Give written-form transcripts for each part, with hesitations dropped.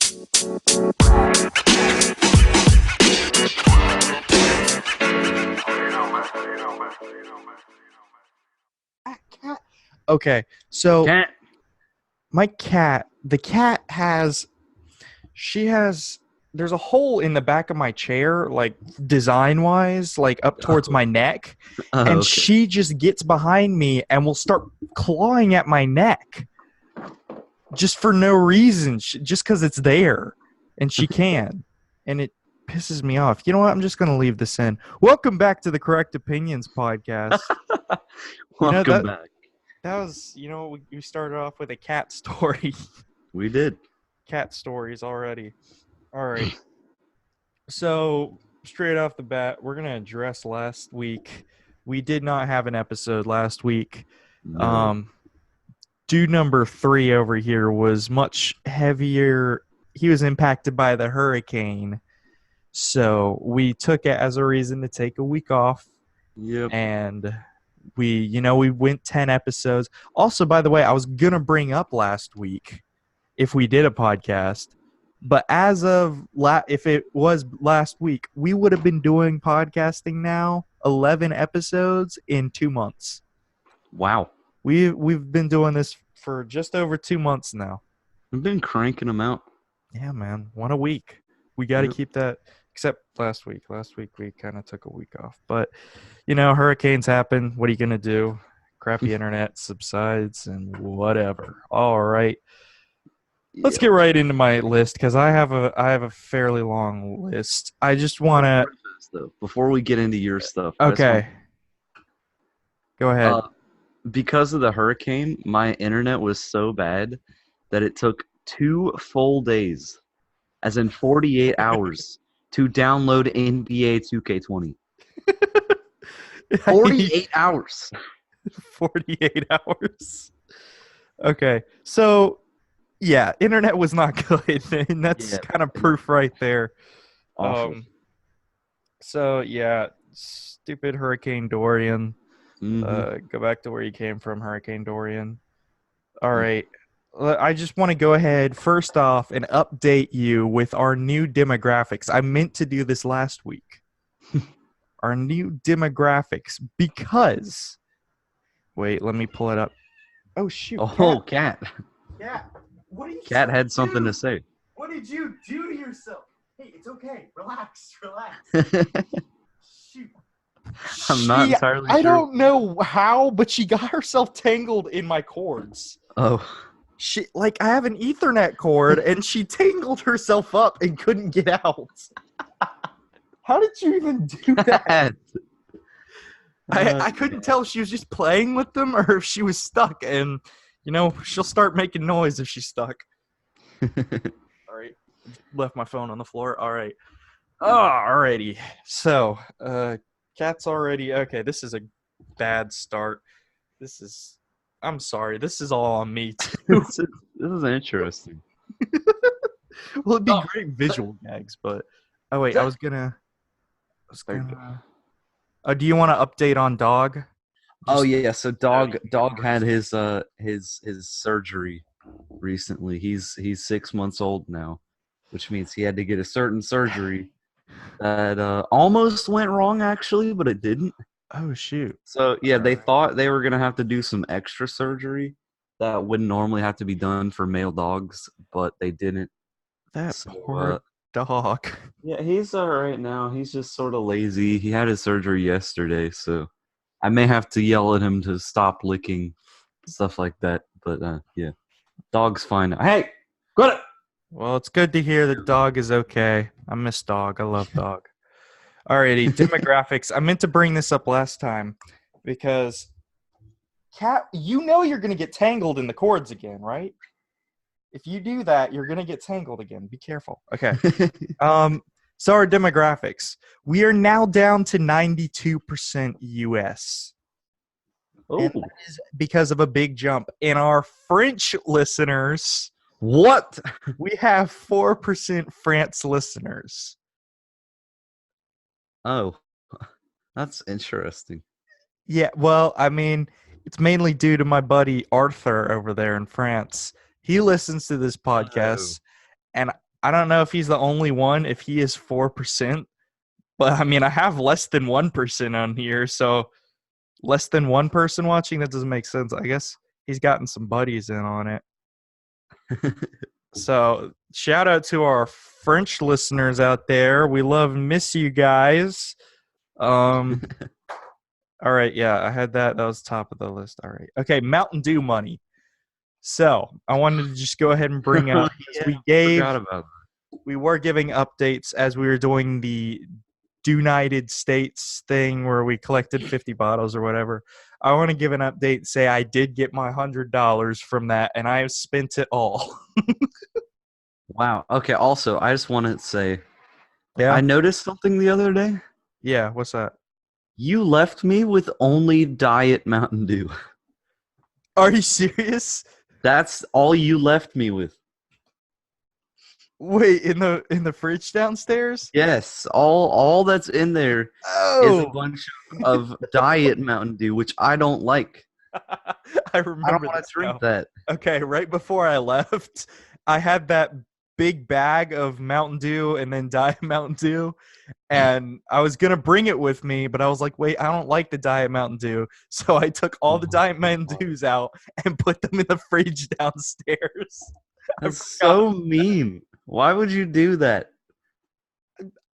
Cat. Okay, so Cat. my cat, the cat has, she has, there's a hole in the back of my chair, like design wise, like up towards Oh, my neck, oh, and okay. she just gets behind me and will start clawing at my neck just for no reason, just because it's there and she can. And it pisses me off. You know what? I'm just going to leave this in. Welcome back to the Correct Opinions podcast. You know, Welcome that back. that was, we started off with a cat story. We did. Cat stories already. All right. So, straight off the bat, we're going to address last week. We did not have an episode last week. No. Um, Dude number 3 over here was much heavier. He was impacted by the hurricane. So, we took it as a reason to take a week off. Yep. And we went 10 episodes. Also, by the way, I was going to bring up last week if we did a podcast. But as of if it was last week, we would have been doing podcasting now 11 episodes in 2 months. Wow. We've been doing this for just over 2 months now. We've been cranking them out. Yeah, man, one a week. We got to Yep. keep that. Except last week. Last week we kind of took a week off. But hurricanes happen. What are you gonna do? Crappy internet subsides and whatever. All right. Let's Yep. get right into my list because I have a fairly long list. I just want to. Though, before we get into your stuff, Okay, go ahead. because of the hurricane, my internet was so bad that it took 2 full days, as in 48 hours, to download NBA 2K20. 48 hours. 48 hours. Okay, so yeah, internet was not good, and that's Yeah. kind of proof right there. Awful. So yeah, stupid Hurricane Dorian. Mm-hmm. Go back to where you came from, Hurricane Dorian. All right. I just want to go ahead first off and update you with our new demographics. I meant to do this last week. Our new demographics because wait, let me pull it up. Oh shoot. Oh, Cat. Cat. What are you Cat had something to say. What did you do to yourself? Hey, it's okay. Relax. Shoot. I'm not entirely I sure. don't know how, but she got herself tangled in my cords. Oh. I have an Ethernet cord, and she tangled herself up and couldn't get out. How did you even do that? I couldn't tell if she was just playing with them or if she was stuck, and she'll start making noise if she's stuck. All right, left my phone on the floor. All right, alrighty. So, Cat's already okay. This is a bad start. I'm sorry. This is all on me too. This is interesting. Well, it'd be great visual gags, but oh wait, I was gonna. Do you want to update on Dog? Oh yeah, so Dog had his surgery recently. He's 6 months old now, which means he had to get a certain surgery that almost went wrong actually, but it didn't. Oh shoot. So yeah, they thought they were gonna have to do some extra surgery that wouldn't normally have to be done for male dogs, but they didn't. That So, poor dog. yeah, he's all right now. He's just sort of lazy. He had his surgery yesterday, so I may have to yell at him to stop licking, stuff like that. But yeah, Dog's fine now. Hey, got it. Well, it's good to hear that Dog is okay. I miss Dog. I love Dog. Alrighty, demographics. I meant to bring this up last time because Cat, you're gonna get tangled in the cords again, right? If you do that, you're gonna get tangled again. Be careful. Okay. So our demographics. We are now down to 92% US. And Oh, that is because of a big jump. In our French listeners, what? we have 4% France listeners. Oh, that's interesting. Yeah, well, I mean, it's mainly due to my buddy Arthur over there in France. He listens to this podcast, and I don't know if he's the only one. If he is 4%, but I mean, I have less than 1% on here, so less than one person watching. That doesn't make sense. I guess he's gotten some buddies in on it. So shout out to our French listeners out there. We love and miss you guys. All right, yeah, I had that. That was top of the list. All right. Okay, Mountain Dew money. So I wanted to just go ahead and bring up Forgot about we were giving updates as we were doing the United States thing where we collected 50 bottles or whatever. I want to give an update, say I did get my $100 from that, and I have spent it all. Wow. Okay. Also, I just want to say, Yeah. I noticed something the other day. Yeah. What's that? You left me with only Diet Mountain Dew. Are you serious? That's all you left me with. Wait, in the fridge downstairs? Yes. All that's in there is a bunch of Diet Mountain Dew, which I don't like. I remember. I don't want to drink that. Okay, right before I left, I had that big bag of Mountain Dew and then Diet Mountain Dew, and I was gonna bring it with me, but I was like, wait, I don't like the Diet Mountain Dew, so I took all the Diet Mountain Dews out and put them in the fridge downstairs. That's so mean. Why would you do that?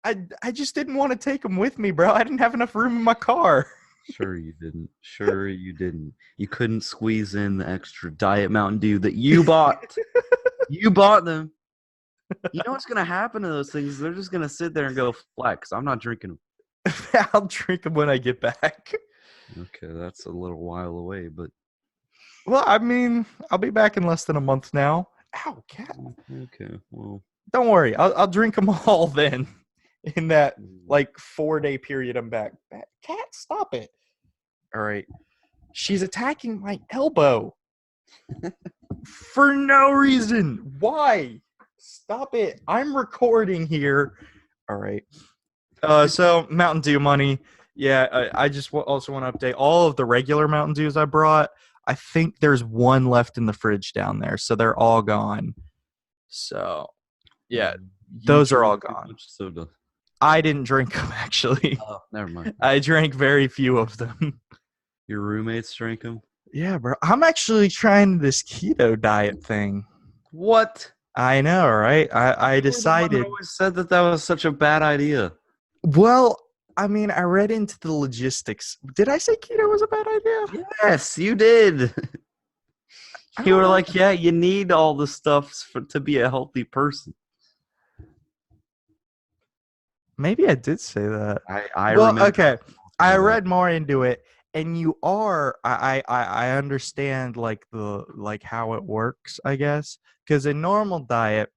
I just didn't want to take them with me, bro. I didn't have enough room in my car. Sure you didn't. Sure you didn't. You couldn't squeeze in the extra Diet Mountain Dew that you bought. You bought them. You know what's going to happen to those things? They're just going to sit there and go flat because I'm not drinking them. I'll drink them when I get back. Okay, that's a little while away, but... Well, I mean, I'll be back in less than a month now. Ow, cat. Okay, well... Don't worry. I'll drink them all then. In that, 4-day period I'm back. Cat, stop it. All right. She's attacking my elbow. For no reason. Why? Stop it. I'm recording here. All right. So, Mountain Dew money. Yeah, I just also want to update all of the regular Mountain Dews I brought. I think there's one left in the fridge down there, so they're all gone. So, yeah, those are all gone. Soda. I didn't drink them, actually. Oh, never mind. I drank very few of them. Your roommates drank them? Yeah, bro. I'm actually trying this keto diet thing. What? I know, right? I decided. I always said that was such a bad idea. Well, I mean, I read into the logistics. Did I say keto was a bad idea? Yes, you did. You were like, yeah, you need all the stuff to be a healthy person. Maybe I did say that. I remember. Okay. I read more into it, and you are. I understand how it works, I guess, because a normal diet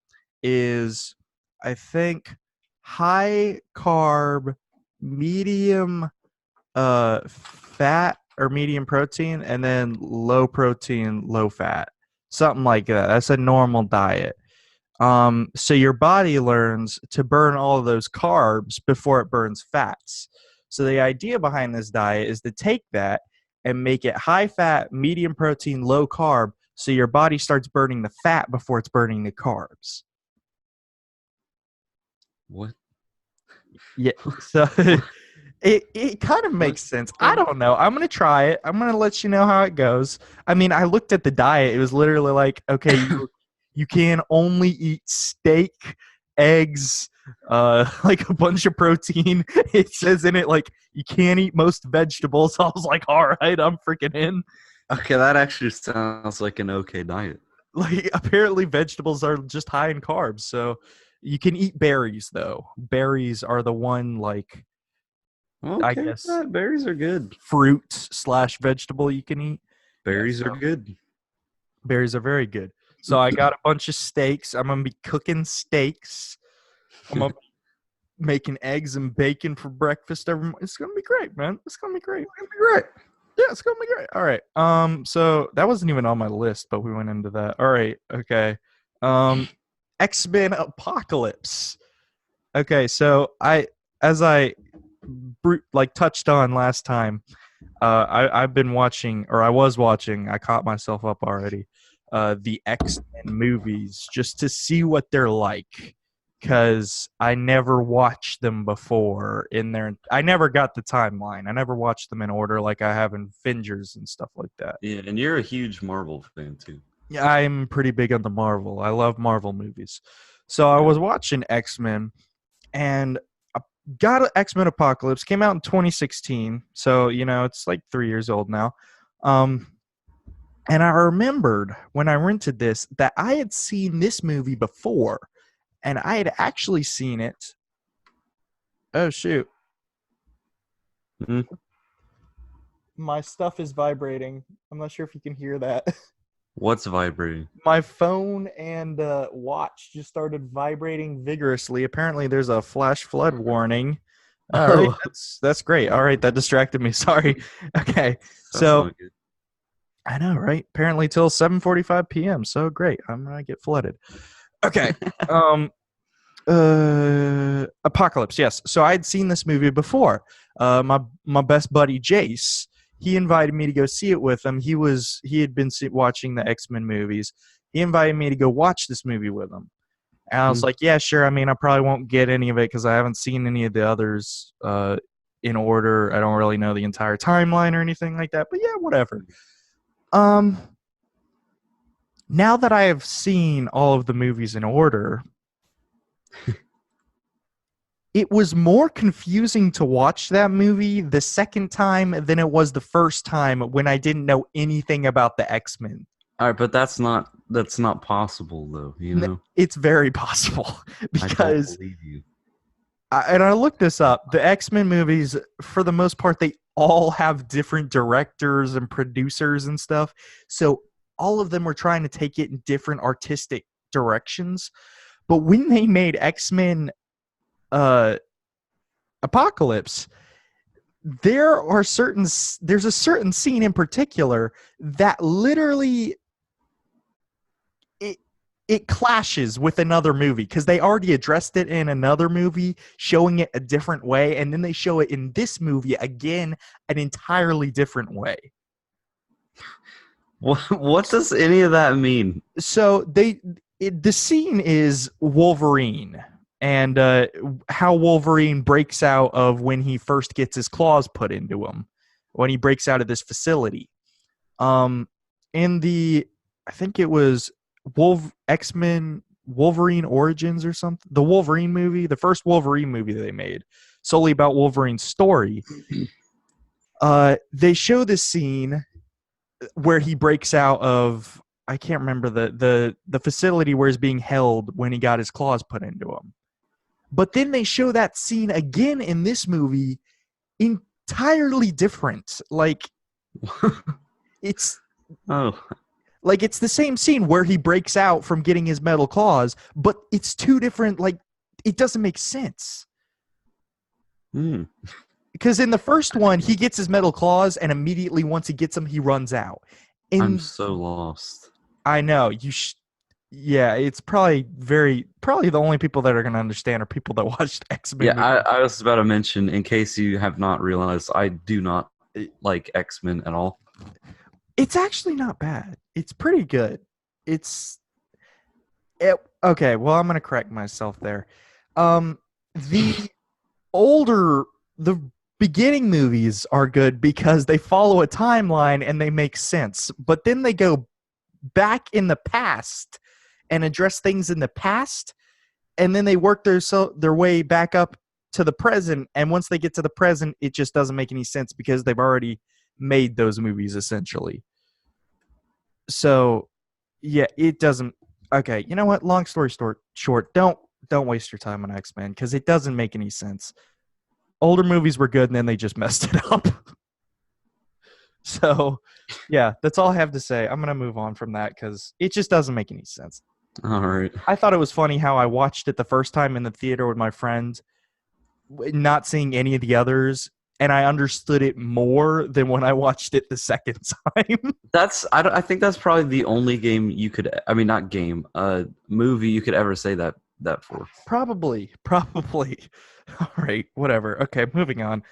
is, I think, high carb, medium fat or medium protein, and then low protein, low fat, something like that. That's a normal diet. So your body learns to burn all of those carbs before it burns fats. So the idea behind this diet is to take that and make it high fat, medium protein, low carb, so your body starts burning the fat before it's burning the carbs. What? Yeah. So it kind of makes sense. I don't know. I'm going to try it. I'm going to let you know how it goes. I mean, I looked at the diet. It was literally like, okay, you can only eat steak, eggs, like a bunch of protein. It says in it, like, you can't eat most vegetables. I was like, all right, I'm freaking in. Okay, that actually sounds like an okay diet. Like, apparently vegetables are just high in carbs. So you can eat berries, though. Berries are the one, like, okay, I guess berries are good. Fruit/vegetable you can eat. Berries are good. Berries are very good. So I got a bunch of steaks. I'm going to be cooking steaks. I'm going to be making eggs and bacon for breakfast every morning. It's going to be great, man. It's going to be great. It's going to be great. Yeah, it's going to be great. All right. So that wasn't even on my list, but we went into that. All right. Okay. X-Men Apocalypse. Okay. So as I touched on last time, I've been watching, or I was watching, I caught myself up already, the X-Men movies just to see what they're like. because I never watched them before in their. I never got the timeline. I never watched them in order like I have in Avengers and stuff like that. Yeah, and you're a huge Marvel fan too. Yeah, I'm pretty big on the Marvel. I love Marvel movies. So I Yeah. was watching X-Men, and I got X-Men Apocalypse. Came out in 2016, so it's like 3 years old now. And I remembered when I rented this that I had seen this movie before, and I had actually seen it. Oh shoot! Mhm. My stuff is vibrating. I'm not sure if you can hear that. What's vibrating? My phone and watch just started vibrating vigorously. Apparently, there's a flash flood warning. All right, that's great. All right, that distracted me. Sorry. Okay, That's so not good. I know, right? Apparently, till 7:45 p.m. So great. I'm gonna get flooded. Okay. Apocalypse. Yes. So I had seen this movie before. My best buddy Jace, he invited me to go see it with him. He had been watching the X-Men movies. He invited me to go watch this movie with him. And I was like, yeah, sure. I mean, I probably won't get any of it because I haven't seen any of the others in order. I don't really know the entire timeline or anything like that. But yeah, whatever. Now that I have seen all of the movies in order, it was more confusing to watch that movie the second time than it was the first time when I didn't know anything about the X-Men. All right, but that's not possible though. It's very possible because I don't believe you. I looked this up. The X-Men movies, for the most part, they all have different directors and producers and stuff. So all of them were trying to take it in different artistic directions. But when they made X-Men Apocalypse, there's a certain scene in particular that literally it clashes with another movie because they already addressed it in another movie, showing it a different way, and then they show it in this movie again an entirely different way. What does any of that mean? So the scene is Wolverine and how Wolverine breaks out of when he first gets his claws put into him, when he breaks out of this facility. In I think it was X-Men Wolverine Origins or something. The Wolverine movie, the first Wolverine movie that they made, solely about Wolverine's story. They show this scene where he breaks out of, I can't remember the facility where he's being held when he got his claws put into him. But then they show that scene again in this movie, entirely different. Like it's like it's the same scene where he breaks out from getting his metal claws, but it's two different. Like it doesn't make sense. Because in the first one, he gets his metal claws, and immediately once he gets them, he runs out. I'm so lost. I know you. Yeah, it's probably the only people that are going to understand are people that watched X-Men. Yeah, I was about to mention, in case you have not realized, I do not like X-Men at all. It's actually not bad. It's pretty good. Okay, well, I'm going to correct myself there. The beginning movies are good because they follow a timeline and they make sense. But then they go back in the past and address things in the past, and then they work their way back up to the present. And once they get to the present, it just doesn't make any sense because they've already made those movies essentially. So, yeah, it doesn't. Okay, you know what? Long story short, don't waste your time on X-Men because it doesn't make any sense. Older movies were good, and then they just messed it up. So, yeah, that's all I have to say. I'm going to move on from that because it just doesn't make any sense. All right. I thought it was funny how I watched it the first time in the theater with my friend, not seeing any of the others, and I understood it more than when I watched it the second time. I think that's probably the only game you could, I mean, not game, movie you could ever say that for. Probably. All right, whatever. Okay, moving on.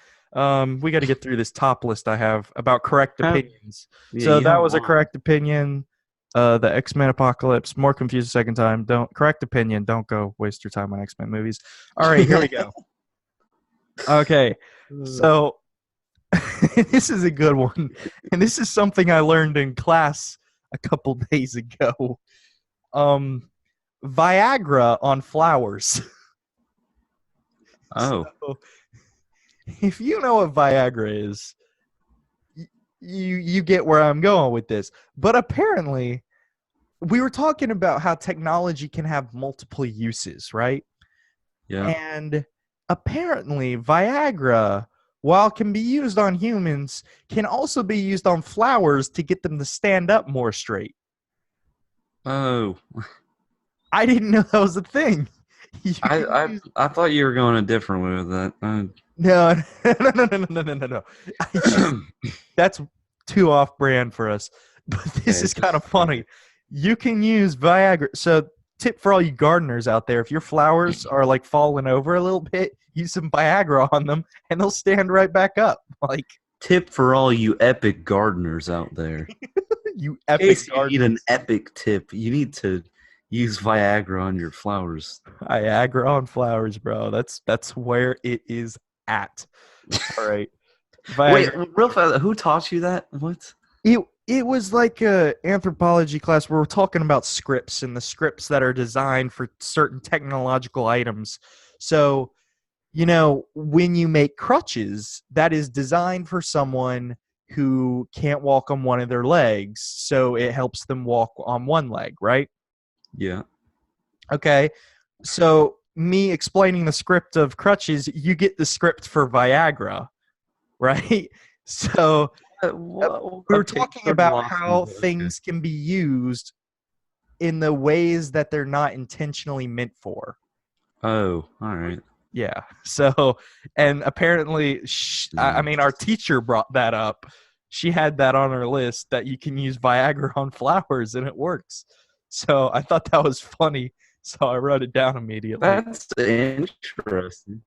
We got to get through this top list I have about correct opinions. Yeah, so that was a correct opinion. The X-Men Apocalypse. More confused the second time. Don't correct opinion. Don't go waste your time on X-Men movies. All right, here we go. Okay, so this is a good one, and this is something I learned in class a couple days ago. Viagra on flowers. Oh, So, if you know what Viagra is, you get where I'm going with this. But apparently, we were talking about how technology can have multiple uses, right? yeah. And apparently, Viagra, while it can be used on humans, can also be used on flowers to get them to stand up more straight. Oh, I didn't know that was a thing. You can I use- I thought you were going a different way with that. no, no. That's too off-brand for us. But this Okay, is kind of just- funny. You can use Viagra. So, tip for all you gardeners out there: if your flowers are like falling over a little bit, use some Viagra on them, and they'll stand right back up. Like Tip for all you epic gardeners out there. you In epic case you need an gardeners. epic tip, you need to use Viagra on your flowers. Viagra on flowers, bro. That's where it is at. All right. Wait, Viagra. real fast, who taught you that? What? It was like a anthropology class where we're talking about scripts and the scripts that are designed for certain technological items. So, when you make crutches, that is designed for someone who can't walk on one of their legs, so it helps them walk on one leg, right? Yeah. Okay. So, me explaining the script of crutches, you get the script for Viagra, right? So, we were talking about how things can be used in the ways that they're not intentionally meant for. Oh, all right. Yeah. So, and apparently, I mean, our teacher brought that up. She had that on her list that you can use Viagra on flowers and it works. So I thought that was funny. So I wrote it down immediately. That's interesting.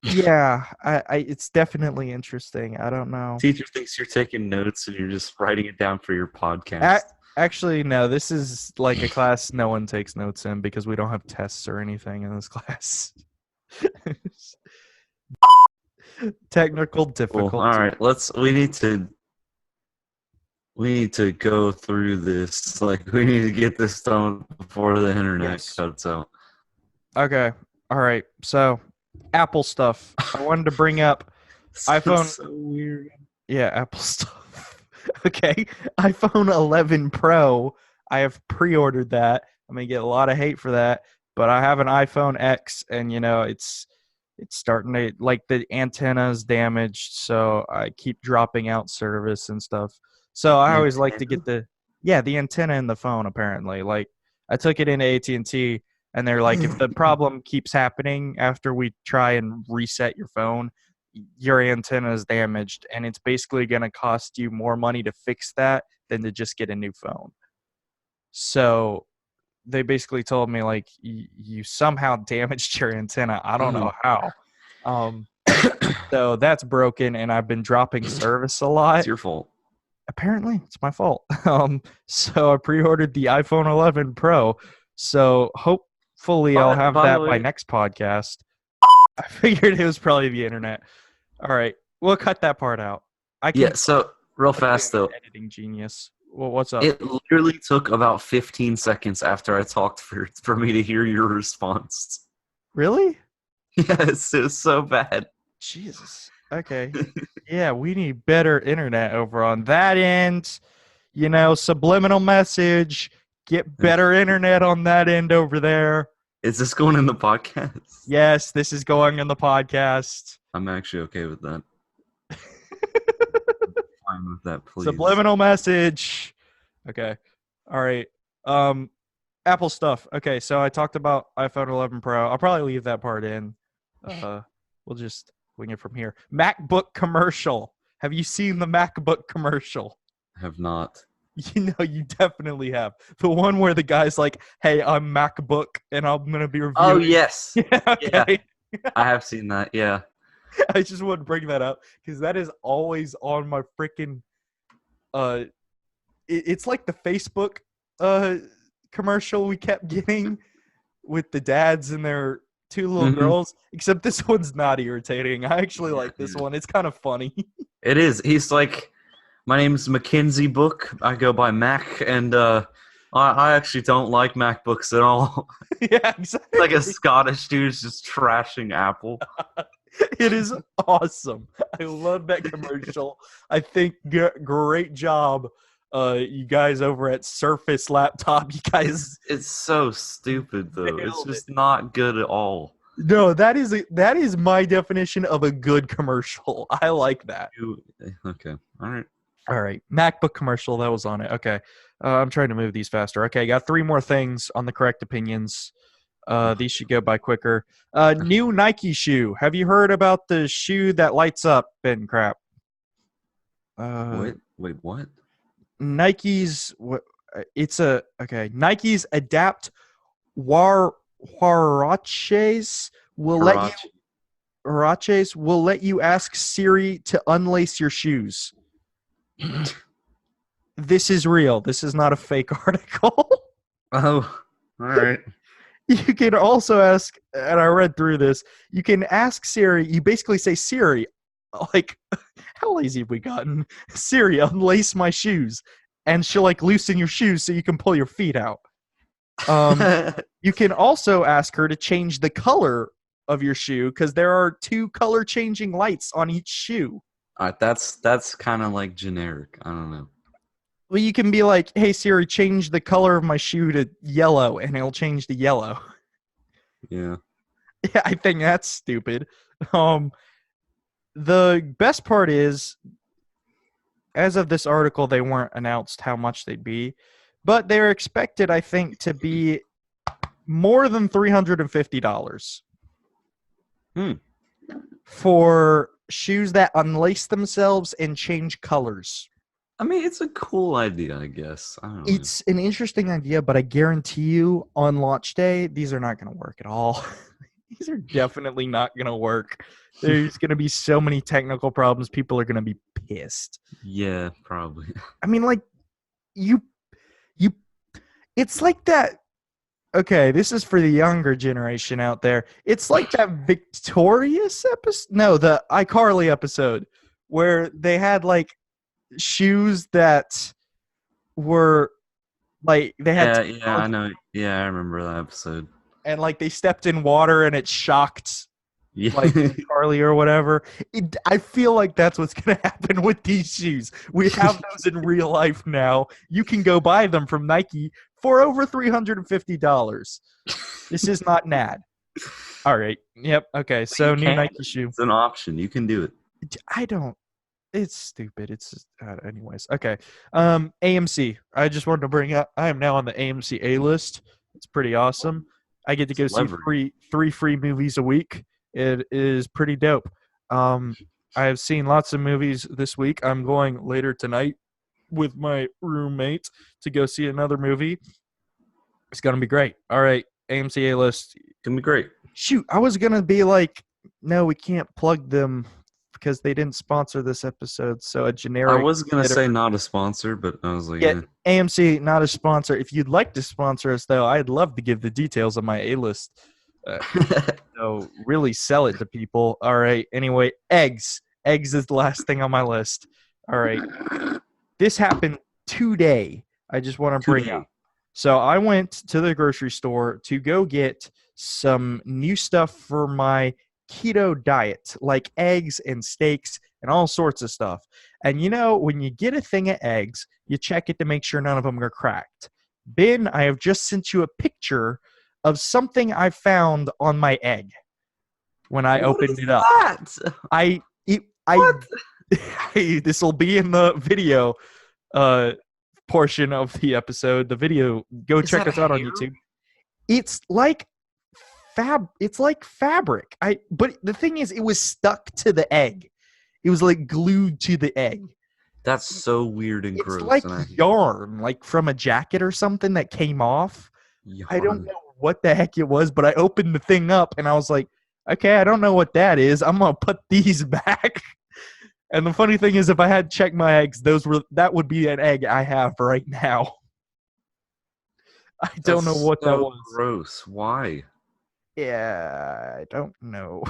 Yeah, it's definitely interesting. I don't know. Teacher thinks you're taking notes and you're just writing it down for your podcast. Actually, no, this is like a class no one takes notes in because we don't have tests or anything in this class. Technical Well, difficulty. all right. We need to go through this. Like, we need to get this done before the internet Yes. cuts out. Okay. All right. So, Apple stuff. I wanted to bring up iPhone. So weird. Yeah, Apple stuff. Okay. iPhone 11 Pro. I have pre-ordered that. I'm going to get a lot of hate for that, but I have an iPhone X and it's starting to, like, the antenna's damaged, so I keep dropping out service and stuff. So I always like to get the antenna in the phone. Apparently, like I took it into AT&T, and they're like, if the problem keeps happening after we try and reset your phone, your antenna is damaged, and it's basically going to cost you more money to fix that than to just get a new phone. So they basically told me, like, you somehow damaged your antenna. I don't know how. So that's broken, and I've been dropping service a lot. It's your fault. Apparently, it's my fault. So I pre-ordered the iPhone 11 Pro. So hopefully I'll have that by next podcast. I figured it was probably the internet. All right, we'll cut that part out. So real fast though, editing genius. Well, what's up? it literally took about 15 seconds after I talked for me to hear your response. Really? Yes, it was so bad. Jesus. Okay. Yeah, we need better internet over on that end. Subliminal message. Get better internet on that end over there. Is this going in the podcast? Yes, this is going in the podcast. I'm actually okay with that. Fine with that, please. Subliminal message. Okay. All right. Apple stuff. Okay, so I talked about iPhone 11 Pro. I'll probably leave that part in. We'll just wing it from here. MacBook commercial. Have you seen the MacBook commercial? I have not. You definitely have. The one where the guy's like, "Hey, I'm MacBook, and I'm gonna be reviewing." Oh yes. Yeah, okay. Yeah. I have seen that. Yeah. I just want to bring that up because that is always on my freaking it's like the Facebook commercial we kept getting with the dads and their two little girls, except this one's not irritating. I actually like this one. It's kind of funny. It is. He's like, my name's Mackenzie Book. I go by Mac, and I actually don't like MacBooks at all. Yeah, exactly. Like a Scottish dude's just trashing Apple. It is awesome. I love that commercial. I think great job, you guys over at Surface Laptop. You guys, it's so stupid though. It's just not good at all. No, that is my definition of a good commercial. I like that. Okay. All right. MacBook commercial that was on it. Okay. I'm trying to move these faster. Okay, got 3 more things on the correct opinions. These should go by quicker. New Nike shoe. Have you heard about the shoe that lights up and crap? Wait, what? Nike's Nike's Adapt Huaraches will let you ask Siri to unlace your shoes. This is real. This is not a fake article. Oh, all right. You can also ask, and I read through this, you can ask Siri, you basically say, Siri, like, how lazy have we gotten? Siri, unlace my shoes. And she'll, like, loosen your shoes so you can pull your feet out. You can also ask her to change the color of your shoe, because there are 2 color-changing lights on each shoe. All right, that's kind of, like, generic. I don't know. Well, you can be like, hey, Siri, change the color of my shoe to yellow, and it'll change to yellow. Yeah. Yeah, I think that's stupid. The best part is, as of this article, they weren't announced how much they'd be, but they're expected, I think, to be more than $350 for shoes that unlace themselves and change colors. I mean, it's a cool idea, I guess. I don't know. It's an interesting idea, but I guarantee you on launch day, these are not going to work at all. These are definitely not going to work. There's going to be so many technical problems. People are going to be pissed. Yeah, probably. I mean, like, it's like that. Okay, this is for the younger generation out there. It's like that Victorious episode. No, the iCarly episode where they had, like, shoes that were like they had I know. Yeah, I remember that episode. And like they stepped in water and it shocked like Carly or whatever. I feel like that's what's gonna happen with these shoes. We have those in real life now. You can go buy them from Nike for over $350. This is not an ad. All right. Yep. Okay. So new Nike shoe. It's an option. You can do it. I don't. It's stupid. It's just, anyways. Okay. AMC. I just wanted to bring up. I am now on the AMC A list. It's pretty awesome. I get to go see three free movies a week. It is pretty dope. I have seen lots of movies this week. I'm going later tonight with my roommate to go see another movie. It's gonna be great. All right, AMC A list. Gonna be great. Shoot, I was gonna be like, no, we can't plug them because they didn't sponsor this episode. So a generic. I was gonna say not a sponsor, but I was like, yeah, AMC not a sponsor. If you'd like to sponsor us, though, I'd love to give the details of my A list. So really sell it to people. All right. Anyway, eggs. Eggs is the last thing on my list. All right. This happened today. I just want to bring up. So I went to the grocery store to go get some new stuff for my keto diet, like eggs and steaks and all sorts of stuff. And you know, when you get a thing of eggs, you check it to make sure none of them are cracked. Ben, I have just sent you a picture of something I found on my egg when I opened it up. This will be in the video portion of the episode. The video, go check us out on YouTube. It's like fabric. But the thing is, it was stuck to the egg. It was like glued to the egg. That's so weird and gross. It's like yarn, like from a jacket or something that came off. Yarn. I don't know what the heck it was, but I opened the thing up and I was like, okay, I don't know what that is. I'm going to put these back. And the funny thing is, if I had checked my eggs, that would be an egg I have right now. I don't know what that was. Gross. Why? Yeah, I don't know.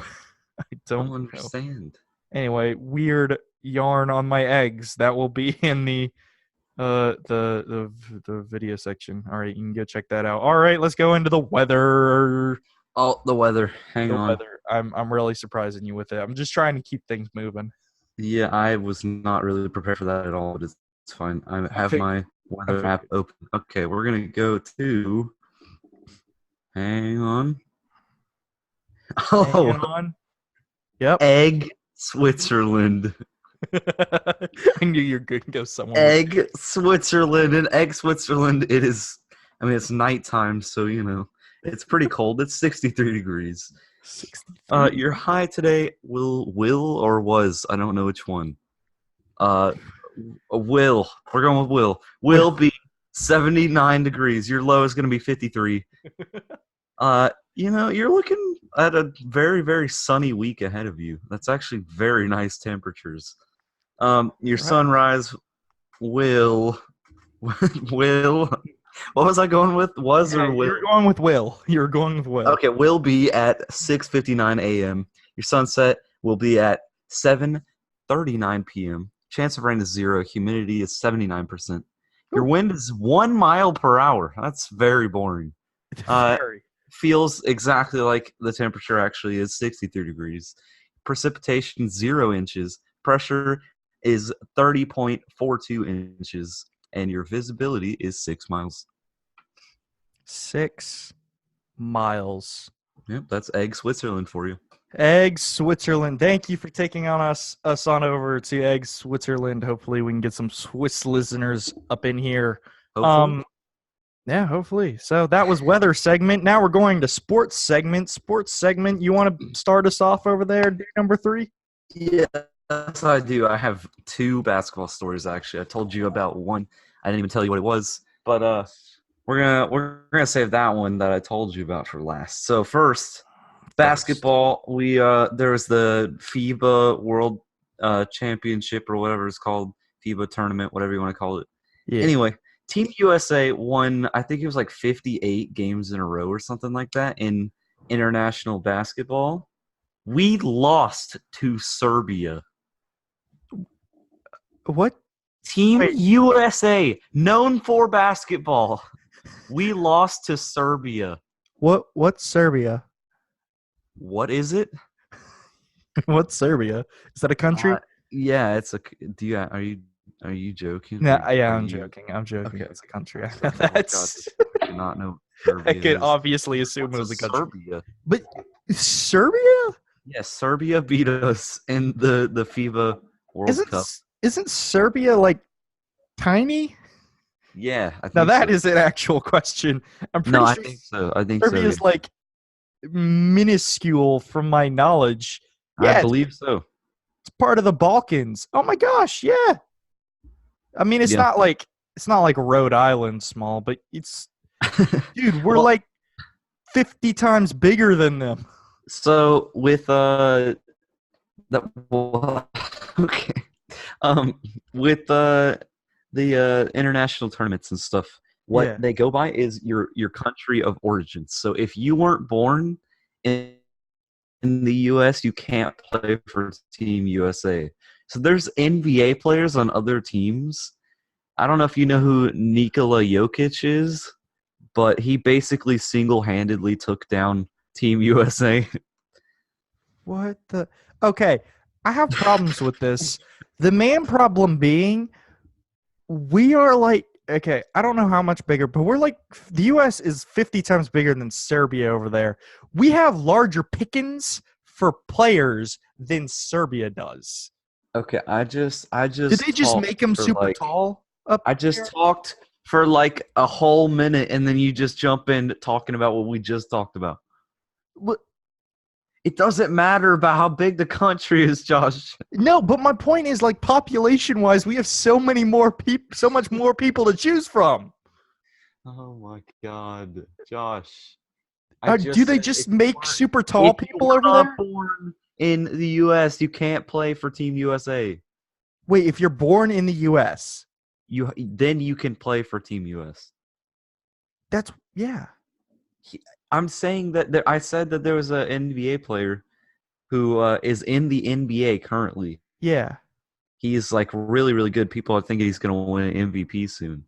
I I don't don't know. understand. Anyway, weird yarn on my eggs. That will be in the video section. All right, you can go check that out. All right, let's go into the weather. Oh, the weather. Hang The on. weather. I'm really surprising you with it. I'm just trying to keep things moving. Yeah, I was not really prepared for that at all, but it's fine. I have my weather app open. Okay, we're gonna go to. Hang on. Hang on. Yep. Egg, Switzerland. I knew you were going to go somewhere. Egg, Switzerland. In Egg, Switzerland, it is. I mean, it's nighttime, so it's pretty cold. It's 63 degrees. 63. Your high today will or was, I don't know which one. Will. We're going with will. Will be 79 degrees. Your low is going to be 53. You're looking at a very, very sunny week ahead of you. That's actually very nice temperatures. Your sunrise will. What was I going with? Or will? You're going with will. You're going with will. Okay, will be at 6:59 a.m. Your sunset will be at 7:39 p.m. Chance of rain is 0. Humidity is 79%. Your wind is 1 mile per hour. That's very boring. Feels exactly like the temperature actually is 63 degrees. Precipitation 0 inches. Pressure is 30.42 inches. And your visibility is 6 miles. 6 miles. Yep, that's Egg Switzerland for you. Egg Switzerland. Thank you for taking on us on over to Egg Switzerland. Hopefully we can get some Swiss listeners up in here. Hopefully. Yeah, hopefully. So that was weather segment. Now we're going to sports segment. Sports segment. You want to start us off over there, number 3? Yes, I do. I have 2 basketball stories actually. I told you about one. I didn't even tell you what it was, but we're gonna save that one that I told you about for last. So first, basketball. There was the FIBA World Championship or whatever it's called, FIBA tournament, whatever you want to call it. Yeah. Anyway, Team USA won. I think it was like 58 games in a row or something like that in international basketball. We lost to Serbia. What? Team USA, known for basketball. We lost to Serbia. What's Serbia? What is it? What's Serbia? Is that a country? Yeah, it's a. Are you joking? Yeah, I'm joking. I'm joking. Okay. It's a country. That's. I did not know. I could obviously assume it was a country. Serbia. But Serbia? Yes, Serbia beat us in the FIBA World Cup. Isn't Serbia like tiny? Yeah, I think now that is an actual question. I'm pretty sure. I think so. I think Serbia is like minuscule from my knowledge. Yeah, I believe so. It's part of the Balkans. Oh my gosh, yeah. I mean, it's not like Rhode Island small, but it's dude, we're like 50 times bigger than them. So with with the international tournaments and stuff, what they go by is your country of origin. So if you weren't born in the U.S., you can't play for Team USA. So there's NBA players on other teams. I don't know if you know who Nikola Jokic is, but he basically single-handedly took down Team USA. What the? Okay, I have problems with this. The main problem being, we are like, okay, I don't know how much bigger, but we're like, the U.S. is 50 times bigger than Serbia over there. We have larger pickings for players than Serbia does. Okay, I just did they just make them super tall? I just talked for like a whole minute, and then you just jump in talking about what we just talked about. What? It doesn't matter about how big the country is, Josh. No, but my point is, like, population-wise, we have so much more people to choose from. Oh my God, Josh! Do they just make super tall people over there? Born in the U.S., you can't play for Team USA. Wait, if you're born in the U.S., Then you can play for Team US. that's yeah. I'm saying that I said that there was an NBA player who is in the NBA currently. Yeah. He's like really, really good. People are thinking he's going to win an MVP soon,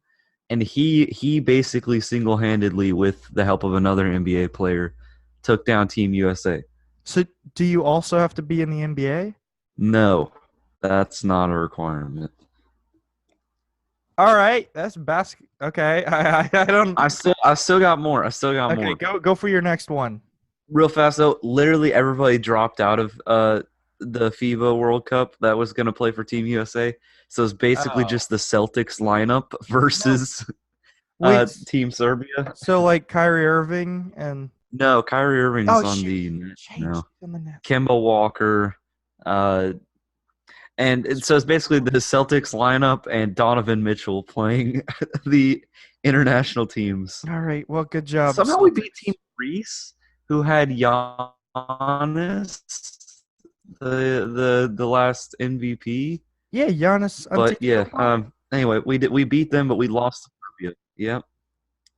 and he basically single handedly, with the help of another NBA player, took down Team USA. So do you also have to be in the NBA? No, that's not a requirement. All right, that's Okay, I don't. I still got more. I still got Okay, more. go for your next one. Real fast though, literally everybody dropped out of the FIBA World Cup that was going to play for Team USA. So it's basically Oh just the Celtics lineup versus wait, Team Serbia. so like Kyrie Irving and No, Kyrie Irving's oh on shit, the he net changed now. on the net. Kemba Walker, and so it's basically the Celtics lineup and Donovan Mitchell playing the international teams. All right, well, good job. Somehow we beat Team Greece, who had Giannis, the last MVP. Yeah, Giannis But yeah, Antetokounmpo. anyway, we beat them, but we lost to Serbia. Yeah.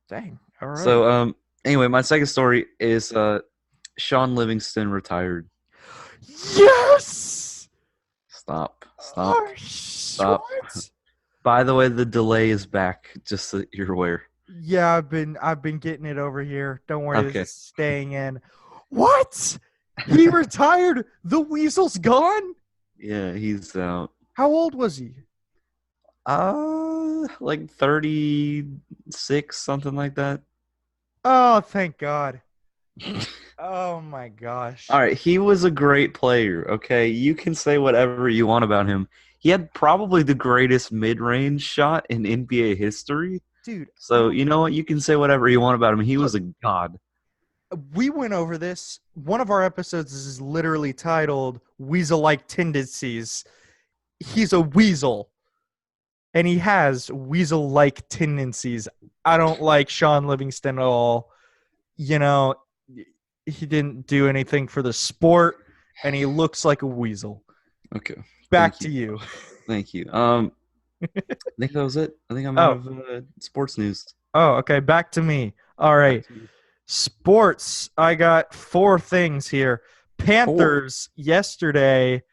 Dang. All right. So anyway, my second story is Sean Livingston retired. Yes. Stop. Oh, Stop. what? By the way, the delay is back, just so you're aware. Yeah, I've been getting it over here. Don't worry, Okay. this is staying in. What? He retired. The Weasel's gone? Yeah, he's out. How old was he? Like 36, something like that. Oh, thank God. Oh my gosh. All right, he was a great player, okay? You can say whatever you want about him. He had probably the greatest mid-range shot in NBA history. Dude, So, you know what? You can say whatever you want about him. He was a god. we went over this. One of our episodes is literally titled Weasel-like Tendencies. He's a weasel. And he has weasel-like tendencies. I don't like Sean Livingston at all. You know, he didn't do anything for the sport, and he looks like a weasel. Okay. Back to you. Thank you. I think that was it. I think I'm out of sports news. Oh, okay. Back to me. All right. Sports. I got 4 things here. Panthers yesterday.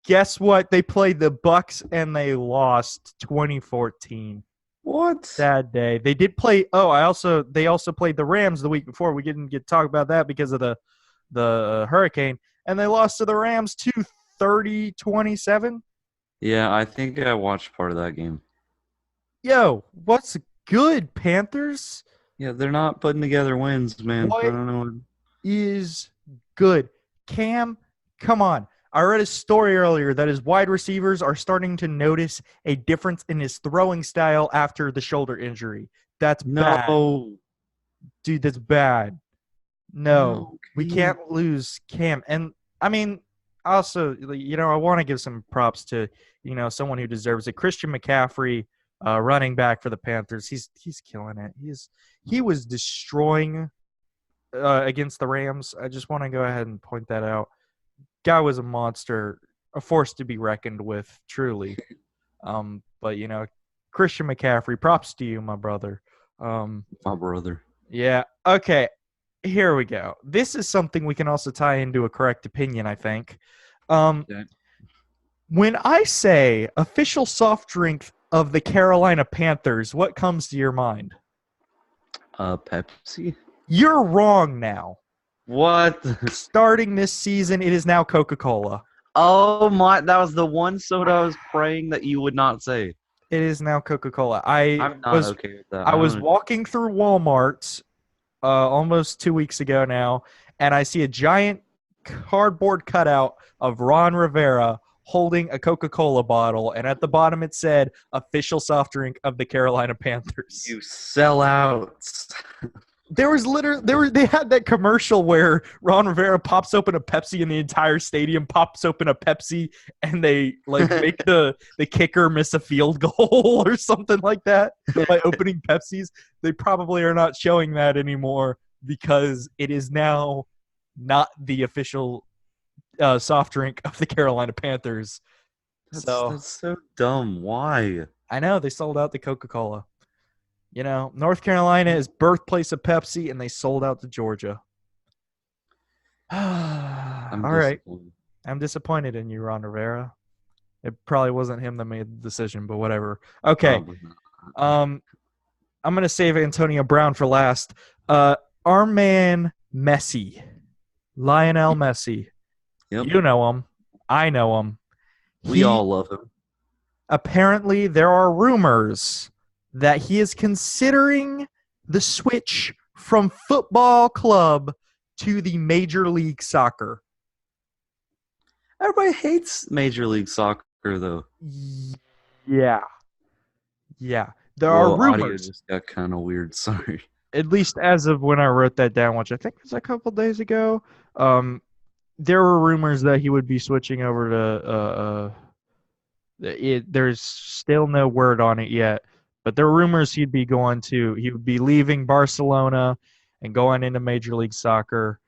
Guess what? They played the Bucks and they lost 2014. What? Sad day. They did play. Oh, they also played the Rams the week before. We didn't get to talk about that because of the hurricane, and they lost to the Rams 30-27. Yeah, I think I watched part of that game. Yo, what's good, Panthers? Yeah, they're not putting together wins, man. What I don't know. is good? Cam, come on. I read a story earlier that his wide receivers are starting to notice a difference in his throwing style after the shoulder injury. That's bad. No. Dude, that's bad. No, we Cam. can't lose Cam. And, I mean, also, I want to give some props to, someone who deserves it. Christian McCaffrey, running back for the Panthers. He's killing it. He was destroying against the Rams. I just want to go ahead and point that out. Guy was a monster, a force to be reckoned with, truly. But Christian McCaffrey, props to you, my brother. My brother. Yeah. Okay. Here we go. This is something we can also tie into a correct opinion, I think. Okay. When I say official soft drink of the Carolina Panthers, what comes to your mind? Pepsi. You're wrong now. What? Starting this season, it is now Coca-Cola. Oh my! That was the one soda I was praying that you would not say. It is now Coca-Cola. I'm not okay with that. I was walking through Walmart almost 2 weeks ago now, and I see a giant cardboard cutout of Ron Rivera holding a Coca-Cola bottle, and at the bottom it said, official soft drink of the Carolina Panthers. You sell out. They had that commercial where Ron Rivera pops open a Pepsi and the entire stadium pops open a Pepsi, and they make the kicker miss a field goal or something like that by opening Pepsis. They probably are not showing that anymore because it is now not the official soft drink of the Carolina Panthers. So That's so dumb. Why? I know they sold out the Coca-Cola. You know, North Carolina is birthplace of Pepsi, and they sold out to Georgia. All I'm right. disappointed. I'm disappointed in you, Ron Rivera. It probably wasn't him that made the decision, but whatever. Okay. Probably not. I'm going to save Antonio Brown for last. Our man Messi, Lionel Messi. Yep. You know him. I know him. We all love him. Apparently, there are rumors that he is considering the switch from football club to the Major League Soccer. Everybody hates Major League Soccer, though. Yeah. There are Audio rumors, just got kind of weird. Sorry. at least as of when I wrote that down, which I think was a couple days ago. There were rumors that he would be switching over to. There's still no word on it yet, but there are rumors he would be leaving Barcelona and going into Major League Soccer.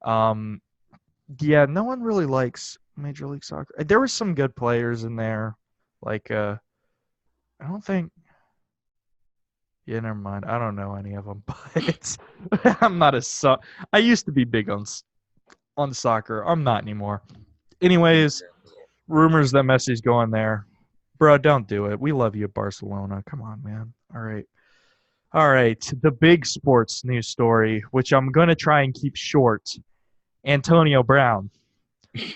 Yeah, no one really likes Major League Soccer. There were some good players in there, like I don't think. Yeah, never mind. I don't know any of them, but I'm not I used to be big on soccer. I'm not anymore. Anyways, rumors that Messi's going there. Bro, don't do it. We love you, Barcelona. Come on, man. All right. The big sports news story, which I'm going to try and keep short. Antonio Brown.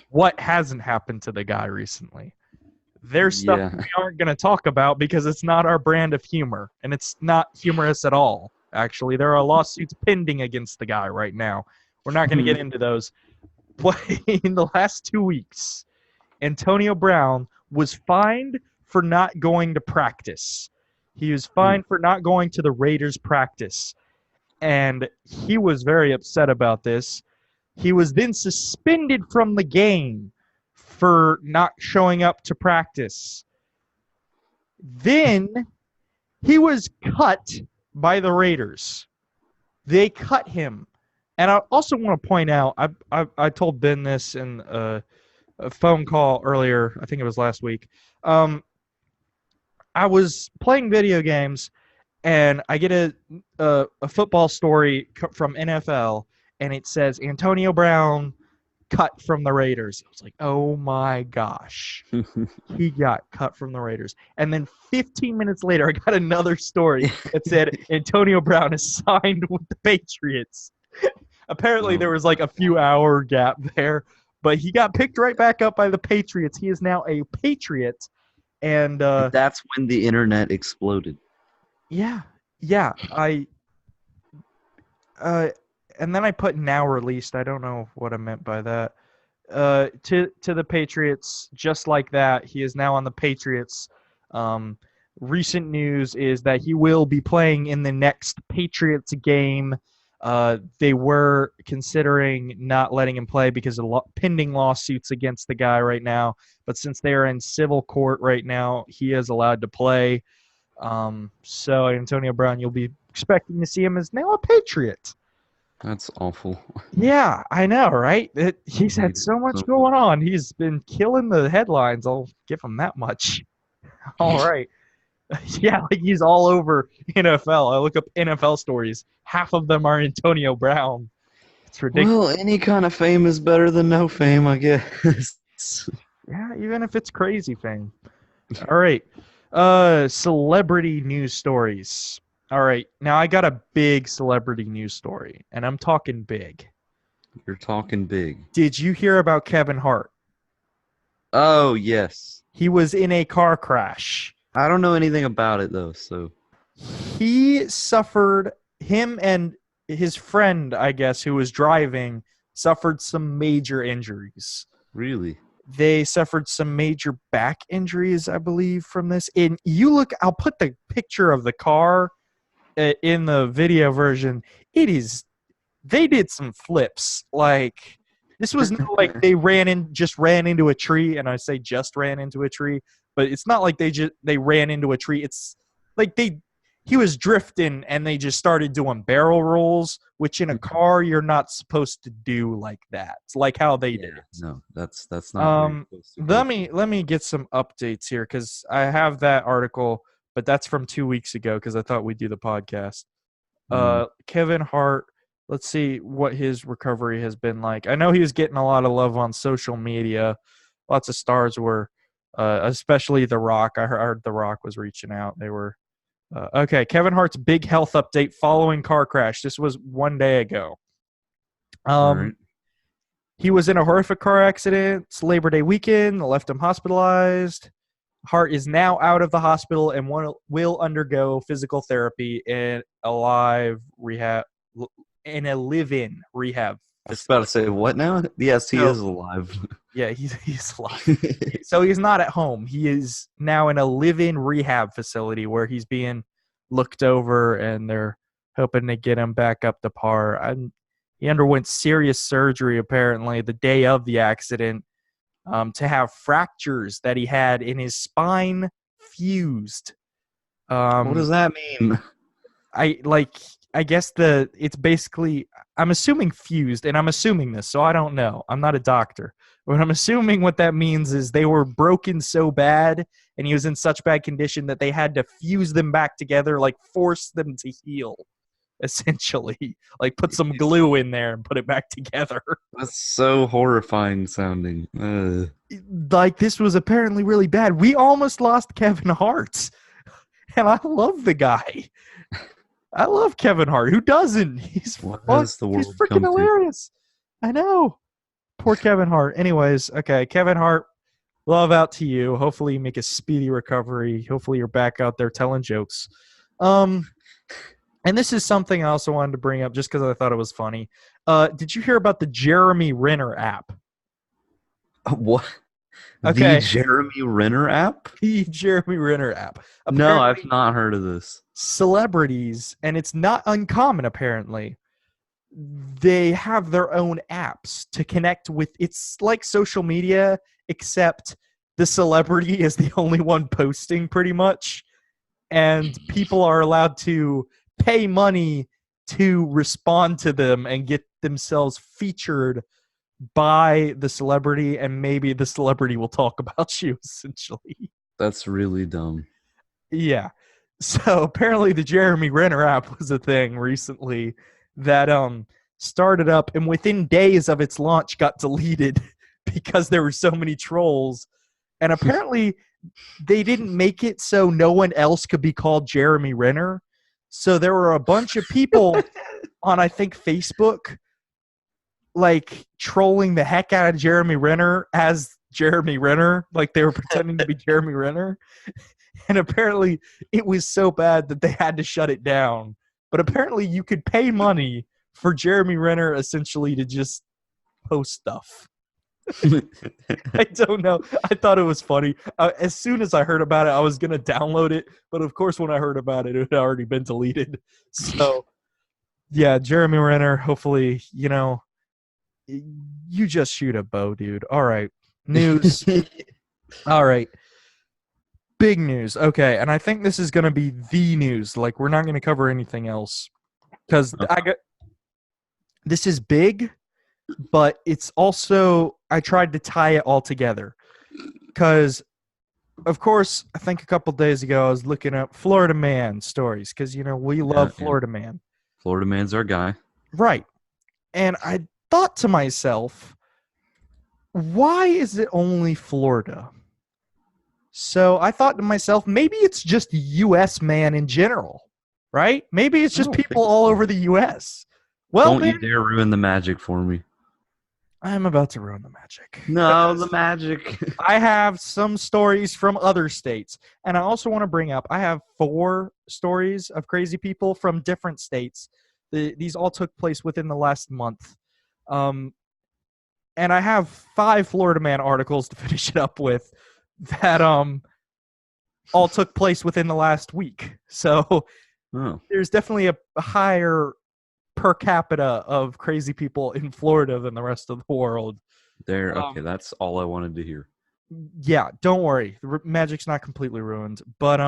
What hasn't happened to the guy recently? There's stuff we aren't going to talk about because it's not our brand of humor, and it's not humorous at all. Actually, there are lawsuits pending against the guy right now. We're not going to get into those. But in the last 2 weeks, Antonio Brown was fined for not going to practice. He was fined for not going to the Raiders practice, and he was very upset about this. He was then suspended from the game for not showing up to practice. Then he was cut by the Raiders. They cut him. And I also want to point out, I told Ben this in a phone call earlier. I think it was last week. I was playing video games, and I get a football story from NFL, and it says Antonio Brown cut from the Raiders. I was like, oh my gosh. He got cut from the Raiders. And then 15 minutes later, I got another story that said Antonio Brown is signed with the Patriots. Apparently, there was like a few hour gap there, but he got picked right back up by the Patriots. He is now a Patriot. And that's when the internet exploded. Yeah. And then I put now released. I don't know what I meant by that. To the Patriots, just like that. He is now on the Patriots. Recent news is that he will be playing in the next Patriots game. They were considering not letting him play because of pending lawsuits against the guy right now. But since they are in civil court right now, he is allowed to play. So Antonio Brown, you'll be expecting to see him as now a Patriot. That's awful. Yeah, I know, right? He's had so much going on. He's been killing the headlines. I'll give him that much. All right. Yeah, like he's all over NFL. I look up NFL stories. Half of them are Antonio Brown. It's ridiculous. Well, any kind of fame is better than no fame, I guess. Yeah, even if it's crazy fame. All right. Celebrity news stories. All right, now I got a big celebrity news story, and I'm talking big. You're talking big. Did you hear about Kevin Hart? Oh, yes. He was in a car crash. I don't know anything about it, though, so. Him and his friend, I guess, who was driving, suffered some major injuries. Really? They suffered some major back injuries, I believe, from this. And I'll put the picture of the car in the video version. They did some flips. Like, this was not like they ran into a tree, and I say just ran into a tree, but it's not like they ran into a tree. It's like he was drifting and they just started doing barrel rolls, which in a car you're not supposed to do like that. It's like how they did. No, that's not where you're supposed to go. Let me get some updates here because I have that article, but that's from 2 weeks ago because I thought we'd do the podcast. Kevin Hart, let's see what his recovery has been like. I know he was getting a lot of love on social media. Lots of stars were, especially The Rock. I heard The Rock was reaching out. They were okay. Kevin Hart's big health update following car crash. This was 1 day ago. Right. He was in a horrific car accident. It's Labor Day weekend. Left him hospitalized. Hart is now out of the hospital and will undergo physical therapy in a live rehab. In a live-in rehab. I was about to say, what now? Yes, he is alive. Yeah, he's alive. So he's not at home. He is now in a live-in rehab facility where he's being looked over, and they're hoping to get him back up to par. He underwent serious surgery, apparently, the day of the accident to have fractures that he had in his spine fused. What does that mean? I guess it's basically, I'm assuming fused, and I'm assuming this, so I don't know. I'm not a doctor. But I'm assuming what that means is they were broken so bad, and he was in such bad condition that they had to fuse them back together, like force them to heal, essentially. Like put some glue in there and put it back together. That's so horrifying sounding. Like this was apparently really bad. We almost lost Kevin Hart, and I love the guy. I love Kevin Hart. Who doesn't? He's freaking hilarious. I know. Poor Kevin Hart. Anyways, okay, Kevin Hart, love out to you. Hopefully you make a speedy recovery. Hopefully you're back out there telling jokes. And this is something I also wanted to bring up just because I thought it was funny. Did you hear about the Jeremy Renner app? What? Okay. The Jeremy Renner app? The Jeremy Renner app. Apparently, no, I've not heard of this. Celebrities, and it's not uncommon apparently, they have their own apps to connect with. It's like social media, except the celebrity is the only one posting pretty much, and people are allowed to pay money to respond to them and get themselves featured by the celebrity, and maybe the celebrity will talk about you, essentially. That's really dumb. Yeah. So apparently the Jeremy Renner app was a thing recently that started up, and within days of its launch got deleted because there were so many trolls. And apparently they didn't make it so no one else could be called Jeremy Renner. So there were a bunch of people on, I think, Facebook, like trolling the heck out of Jeremy Renner as Jeremy Renner. Like they were pretending to be Jeremy Renner. And apparently it was so bad that they had to shut it down. But apparently you could pay money for Jeremy Renner essentially to just post stuff. I don't know. I thought it was funny. As soon as I heard about it, I was going to download it. But of course, when I heard about it, it had already been deleted. So, yeah, Jeremy Renner, hopefully, you just shoot a bow, dude. All right. News. All right. Big news. Okay. And I think this is going to be the news. Like, we're not going to cover anything else. Because this is big, but it's also, I tried to tie it all together. Because, of course, I think a couple days ago I was looking up Florida Man stories. Because, we love Florida Man. Florida Man's our guy. Right. And I thought to myself, why is it only Florida? So I thought to myself, maybe it's just U.S. man in general, right? Maybe it's just people all over the U.S. Well, don't you dare ruin the magic for me. I'm about to ruin the magic. No, the magic. I have some stories from other states. And I also want to bring up, I have 4 stories of crazy people from different states. These all took place within the last month. And I have 5 Florida Man articles to finish it up with that all took place within the last week. So there's definitely a higher per capita of crazy people in Florida than the rest of the world. Okay, that's all I wanted to hear. Yeah, don't worry. The magic's not completely ruined. But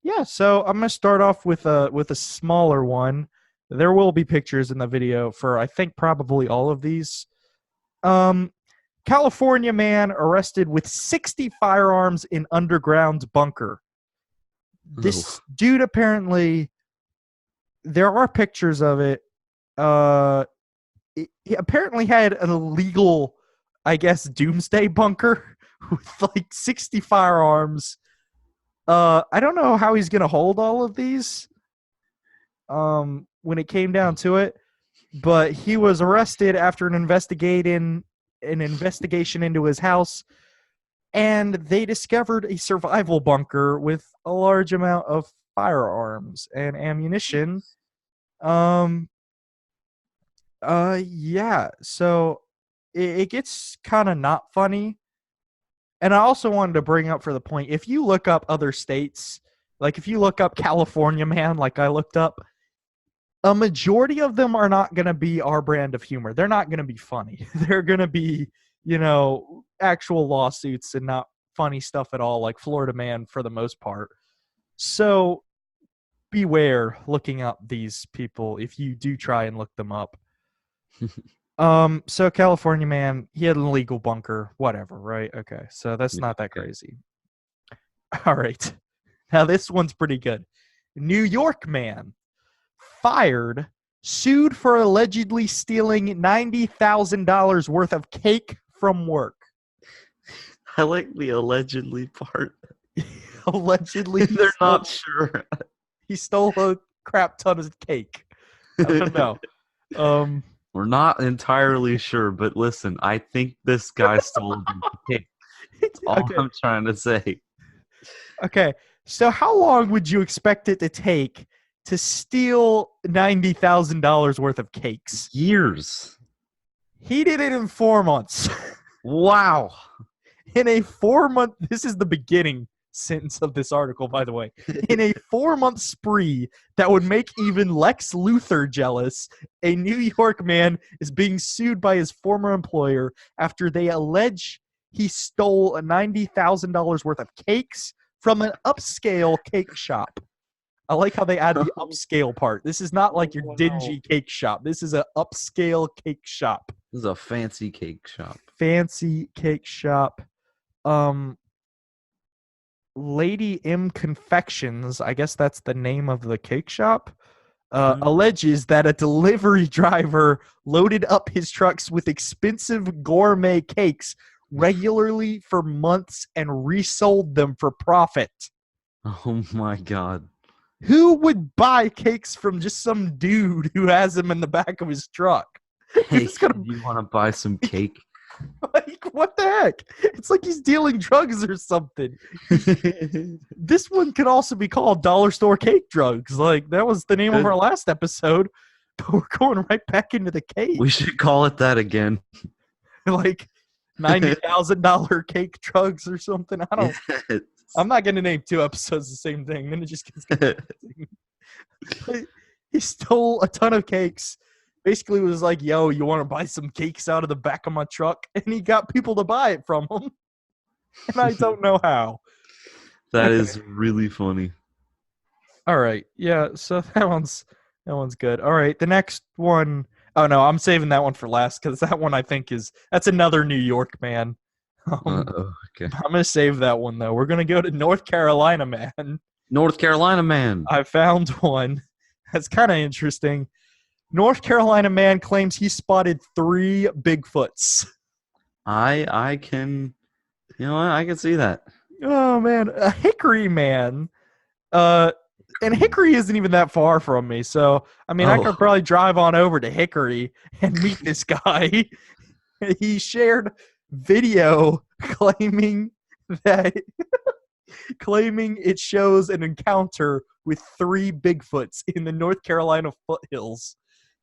Yeah, so I'm gonna start off with a smaller one. There will be pictures in the video for I think probably all of these. Um, California man arrested with 60 firearms in underground bunker. Oh, This dude apparently, there are pictures of it. Uh, he apparently had an illegal, I guess, doomsday bunker with like 60 firearms. I don't know how he's gonna hold all of these. When it came down to it, but he was arrested after an investigation into his house, and they discovered a survival bunker with a large amount of firearms and ammunition. Um, yeah, so it gets kind of not funny. And I also wanted to bring up for the point, if you look up other states, like if you look up California man, like I looked up, a majority of them are not going to be our brand of humor. They're not going to be funny. They're going to be, actual lawsuits and not funny stuff at all, like Florida Man for the most part. So beware looking up these people if you do try and look them up. So California Man, he had an illegal bunker, whatever, right? Okay, so that's not that crazy. All right. Now this one's pretty good. New York man fired, sued for allegedly stealing $90,000 worth of cake from work. I like the allegedly part. Allegedly, They're not sure. He stole a crap ton of cake. I don't know. We're not entirely sure, but listen, I think this guy stole the cake. That's all Okay. I'm trying to say. Okay, so how long would you expect it to take to steal $90,000 worth of cakes? Years. He did it in 4 months. Wow. In a 4 month, this is the beginning sentence of this article, by the way. In a 4 month spree that would make even Lex Luthor jealous, a New York man is being sued by his former employer after they allege he stole $90,000 worth of cakes from an upscale cake shop. I like how they add the upscale part. This is not like your dingy cake shop. This is an upscale cake shop. This is a fancy cake shop. Fancy cake shop. Lady M Confections, I guess that's the name of the cake shop, alleges that a delivery driver loaded up his trucks with expensive gourmet cakes regularly for months and resold them for profit. Oh my god. Who would buy cakes from just some dude who has them in the back of his truck? Hey, you want to buy some cake? Like, what the heck? It's like he's dealing drugs or something. This one could also be called Dollar Store Cake Drugs. Like, that was the name of our last episode, but we're going right back into the cake. We should call it that again. Like $90,000 cake drugs or something. I don't. Yes. I'm not going to name 2 episodes the same thing. Then it just gets confusing. He stole a ton of cakes. Basically was like, yo, you want to buy some cakes out of the back of my truck? And he got people to buy it from him. And I don't know how. That is really funny. All right. Yeah, so that one's good. All right, the next one. Oh no, I'm saving that one for last because that one I think that's another New York man. Okay. I'm gonna save that one though. We're gonna go to North Carolina man. North Carolina man. I found one that's kind of interesting. North Carolina man claims he spotted 3 Bigfoots. I can, I can see that. Oh man, a Hickory man. And Hickory isn't even that far from me, so I mean, I could probably drive on over to Hickory and meet this guy. He shared video claiming it shows an encounter with 3 Bigfoots in the North Carolina foothills.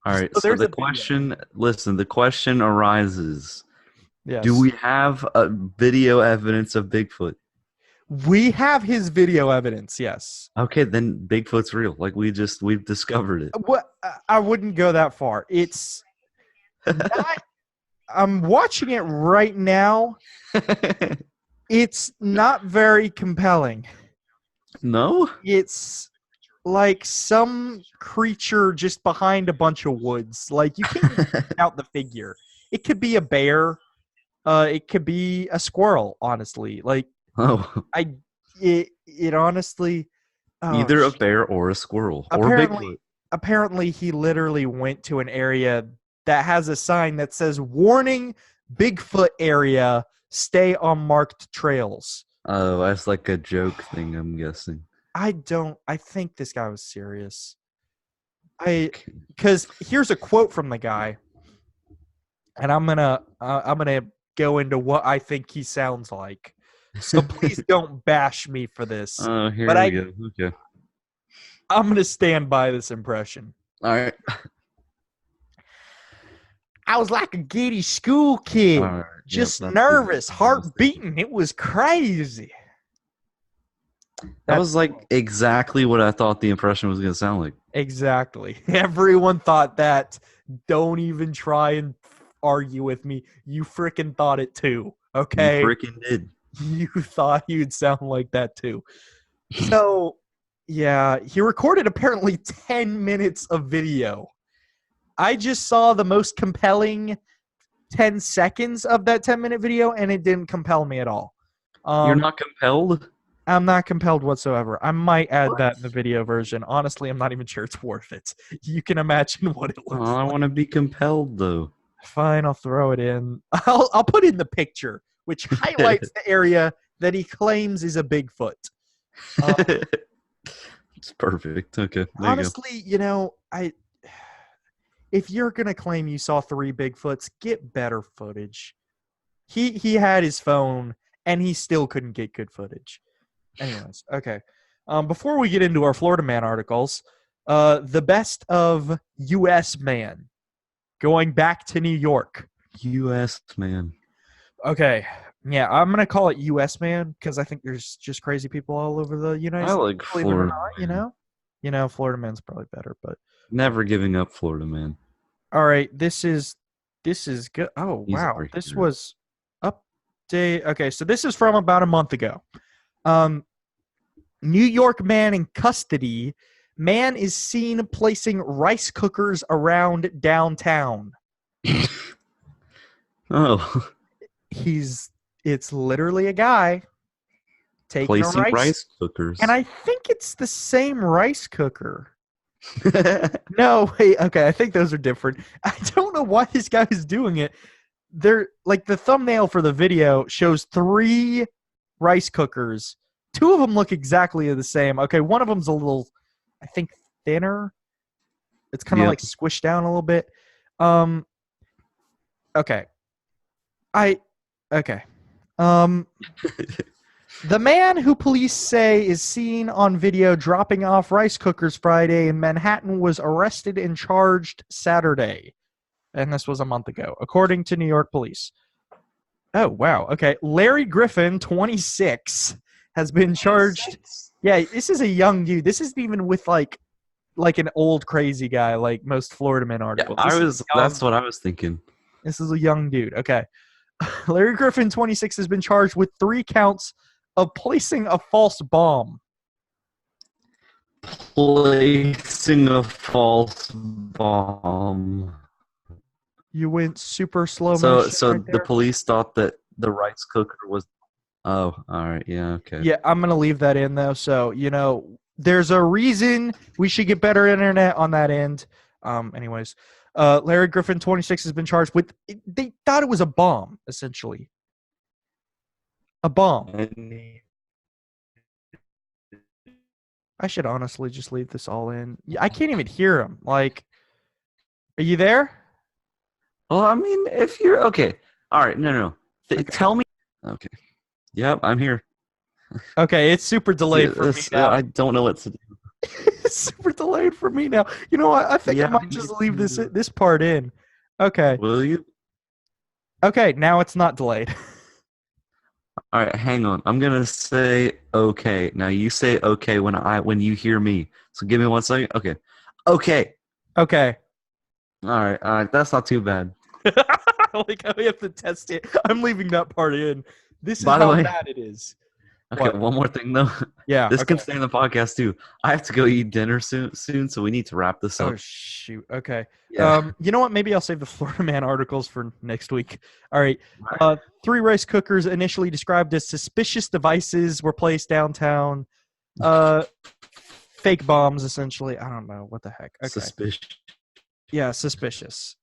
All right, so the question, listen, the question arises. Yes. Do we have video evidence of Bigfoot? We have his video evidence, yes. Okay, then Bigfoot's real. Like we've discovered it. I wouldn't go that far. It's not, I'm watching it right now. It's not very compelling. No. It's like some creature just behind a bunch of woods. Like you can't even make out the figure. It could be a bear. It could be a squirrel. Honestly, like Oh, it honestly. Oh, either a bear or a squirrel or apparently, Bigfoot. apparently, he literally went to an area that has a sign that says "Warning: Bigfoot area. Stay on marked trails." Oh, that's like a joke thing, I'm guessing. I think this guy was serious. Because here's a quote from the guy, and I'm gonna go into what I think he sounds like. So please don't bash me for this. Oh, here But we go. Okay. I'm gonna stand by this impression. All right. I was like a giddy school kid, All right. just Yep, nervous, that's heart beating. It was crazy. That was like exactly what I thought the impression was going to sound like. Exactly. Everyone thought that. Don't even try and argue with me. You freaking thought it too. Okay. You freaking did. You thought you'd sound like that too. So, yeah, he recorded apparently 10 minutes of video. I just saw the most compelling 10 seconds of that 10-minute video, and it didn't compel me at all. You're not compelled? I'm not compelled whatsoever. I might add that in the video version. Honestly, I'm not even sure it's worth it. You can imagine what it looks I like. want to be compelled, though. Fine, I'll throw it in. I'll put in the picture, which highlights the area that he claims is a Bigfoot. It's perfect. Okay. There Honestly, if you're gonna claim you saw 3 Bigfoots, get better footage. He had his phone and he still couldn't get good footage. Anyways, okay. Before we get into our Florida Man articles, the best of U.S. Man, going back to New York. you go. U.S. man. Okay, yeah, I'm gonna call it U.S. Man because I think there's just crazy people all over the United I States. like Believe it or Florida not, man. Florida Man's probably better, but Never giving up Florida man. all right, this is good. Oh He's wow, our this hero. was update. Okay, so this is from about a month ago. New York man in custody. Man is seen placing rice cookers around downtown. Oh. It's literally a guy taking Placing a rice cookers. and I think it's the same rice cooker. No, wait, okay, I think those are different. I don't know why this guy is doing it. They're like the thumbnail for the video shows 3 rice cookers. 2 of them look exactly the same. Okay, one of them's a little, I think, thinner. It's kind of Yep. like squished down a little bit. Okay. Okay. The man who police say is seen on video dropping off rice cookers Friday in Manhattan was arrested and charged Saturday. And this was a month ago, according to New York police. Oh, wow. Okay. Larry Griffin, 26, has been charged. Yeah, this is a young dude. This isn't even with like an old crazy guy like most Florida Man articles. That's what I was thinking. This is a young dude. Okay. Larry Griffin, 26, has been charged with 3 counts of placing a false bomb. Placing a false bomb. You went super slow So motion right the there. police thought that the rice cooker was. Oh, all right. Yeah. Okay. Yeah, I'm going to leave that in, though. So, there's a reason we should get better internet on that end. Anyways, Larry Griffin, 26, has been charged with. They thought it was a bomb, essentially. A bomb. I should honestly just leave this all in. I can't even hear him. Like, are you there? Well, I mean, if you're okay, all right. No. Okay. Tell me. Okay. Yep, I'm here. Okay, it's super delayed for me now. I don't know what to do. It's super delayed for me now. You know what? I think I might just leave this part in. Okay. Will you? Okay, now it's not delayed. All right, hang on. I'm gonna say okay. Now you say okay when you hear me. So give me 1 second. Okay. Okay. Okay. All right. That's not too bad. Like how we have to test it. I'm leaving that part in. This is By the how way- bad it is. Okay, What? one more thing though. Yeah. This Okay. can stay in the podcast too. I have to go eat dinner soon, so we need to wrap this Oh up. shoot. Okay. Yeah. You know what? Maybe I'll save the Florida Man articles for next week. All right. Right. 3 rice cookers initially described as suspicious devices were placed downtown. Fake bombs, essentially. I don't know what the heck. Okay. Suspicious. Yeah, suspicious.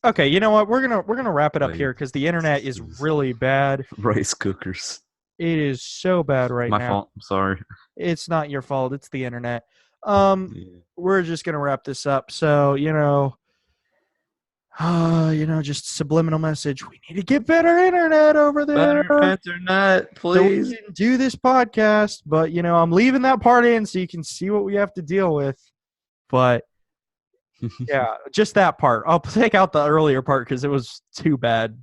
Okay. You know what? We're gonna wrap it up Wait. here because the internet is really bad. Rice cookers. It is so bad right My now. fault. I'm sorry. It's not your fault. It's the internet. Yeah. We're just gonna wrap this up. So just subliminal message. We need to get better internet over there. Better internet, So we please. can do this podcast, but I'm leaving that part in so you can see what we have to deal with. But yeah, just that part. I'll take out the earlier part because it was too bad.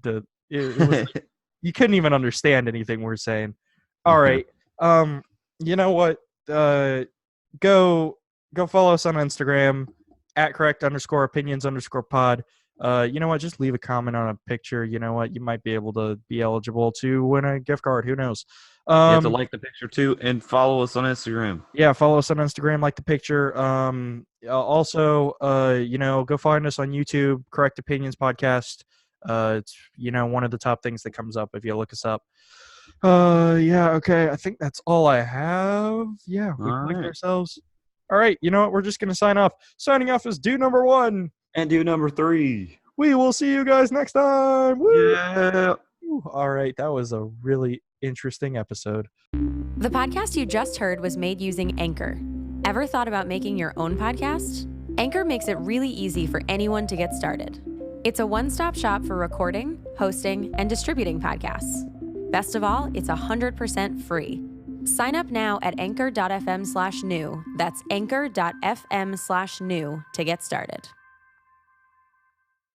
It was you couldn't even understand anything we're saying. All right. You know what? Go follow us on Instagram at correct_opinions_pod. You know what? Just leave a comment on a picture. You know what? You might be able to be eligible to win a gift card. Who knows? You have to like the picture too and follow us on Instagram. Yeah, follow us on Instagram, like the picture. Also, go find us on YouTube, Correct Opinions Podcast. It's one of the top things that comes up if you look us up. Yeah, okay. I think that's all I have. Yeah, we All clicked right. ourselves. All right, you know what? We're just gonna sign off. Signing off is do number 1. And do number 3. We will see you guys next time. Woo! Yeah. All right, that was a really interesting episode. The podcast you just heard was made using Anchor. Ever thought about making your own podcast? Anchor makes it really easy for anyone to get started. It's a one-stop shop for recording, hosting, and distributing podcasts. Best of all, it's 100% free. Sign up now at anchor.fm/new. That's anchor.fm/new to get started.